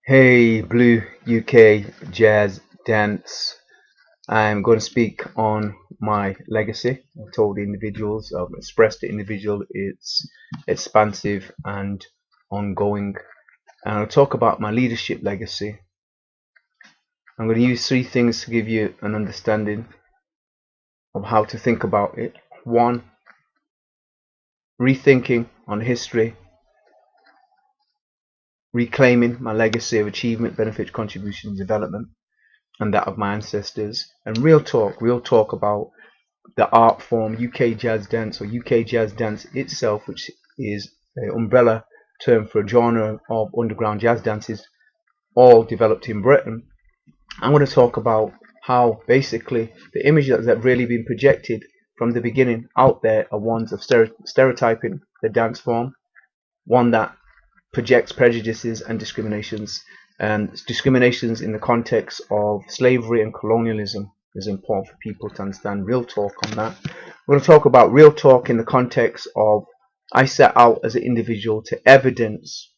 Hey, Blue UK Jazz Dance. I'm going to speak on my legacy. I've told the individuals, I've expressed to individual, it's expansive and ongoing. And I'll talk about my leadership legacy. I'm going to use three things to give you an understanding of how to think about it. One, rethinking on history, reclaiming my legacy of achievement, benefit, contribution, and development, and that of my ancestors. And real talk about the art form UK Jazz Dance, or UK Jazz Dance itself, which is an umbrella term for a genre of underground jazz dances all developed in Britain. I'm going to talk about how basically the images that have really been projected from the beginning out there are ones of stereotyping the dance form, one that projects prejudices and discriminations in the context of slavery and colonialism is important for people to understand. Real talk on that. We're going to talk about real talk in the context of I set out as an individual to evidence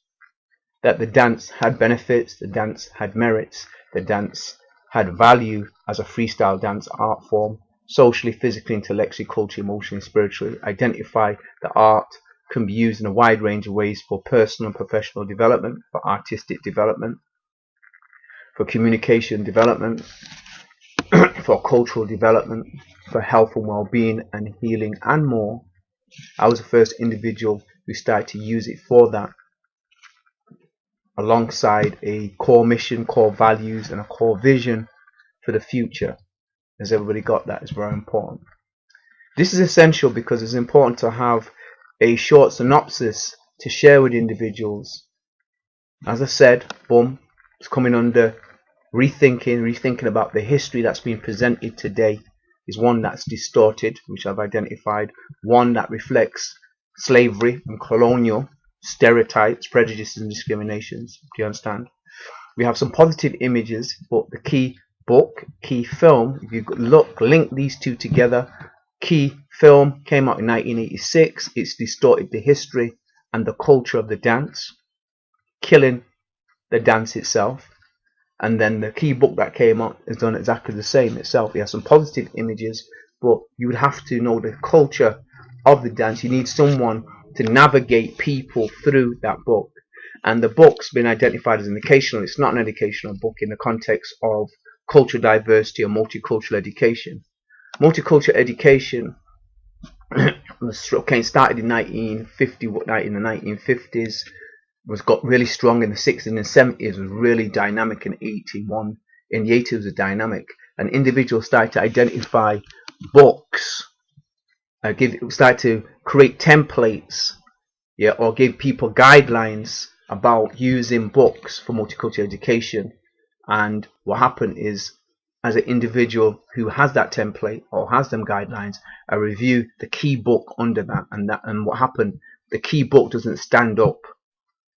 that the dance had benefits, the dance had merits, the dance had value as a freestyle dance art form, socially, physically, intellectually, culturally, emotionally, spiritually. Identify the art can be used in a wide range of ways for personal and professional development, for artistic development, for communication development, for cultural development, for health and well-being and healing and more. I was the first individual who started to use it for that, alongside a core mission, core values, and a core vision for the future. Has everybody got that? It's very important. This is essential because it's important to have a short synopsis to share with individuals. As I said, boom, it's coming under rethinking about the history that's been presented today is one that's distorted, which I've identified, one that reflects slavery and colonial stereotypes, prejudices and discriminations. Do you understand? We have some positive images, but the key book, key film, if you link these two together, key film came out in 1986. It's distorted the history and the culture of the dance, killing the dance itself. And then the key book that came out has done exactly the same itself. It has some positive images, but you would have to know the culture of the dance. You need someone to navigate people through that book. And the book's been identified as an educational. It's not an educational book in the context of cultural diversity or multicultural education. Multicultural education started in 1950, in the 1950s, was got really strong in the 60s and the 70s, was really dynamic in 81. In the 80s was dynamic, and individuals started to identify books, start to create templates, yeah, or give people guidelines about using books for multicultural education. And what happened is, as an individual who has that template or has them guidelines, I review the key book under that, and what happened, the key book doesn't stand up.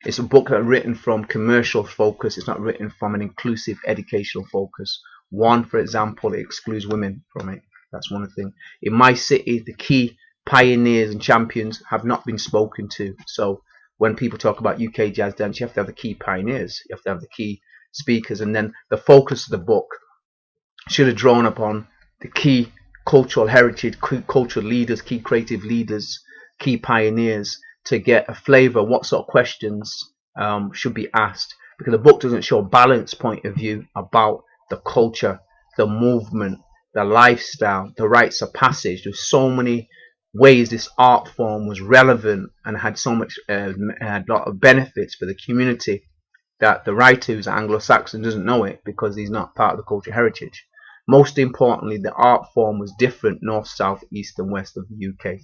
It's a book that's written from commercial focus. It's not written from an inclusive educational focus. One, for example, it excludes women from it. That's one thing. In my city, the key pioneers and champions have not been spoken to. So when people talk about UK jazz dance, you have to have the key pioneers. You have to have the key speakers. And then the focus of the book should have drawn upon the key cultural heritage, cultural leaders, key creative leaders, key pioneers, to get a flavor what sort of questions should be asked, because the book doesn't show a balanced point of view about the culture, the movement, the lifestyle, the rites of passage. There's so many ways this art form was relevant and had so much had a lot of benefits for the community that the writer, who's Anglo-Saxon, doesn't know it because he's not part of the cultural heritage. Most importantly, the art form was different north, south, east and west of the UK.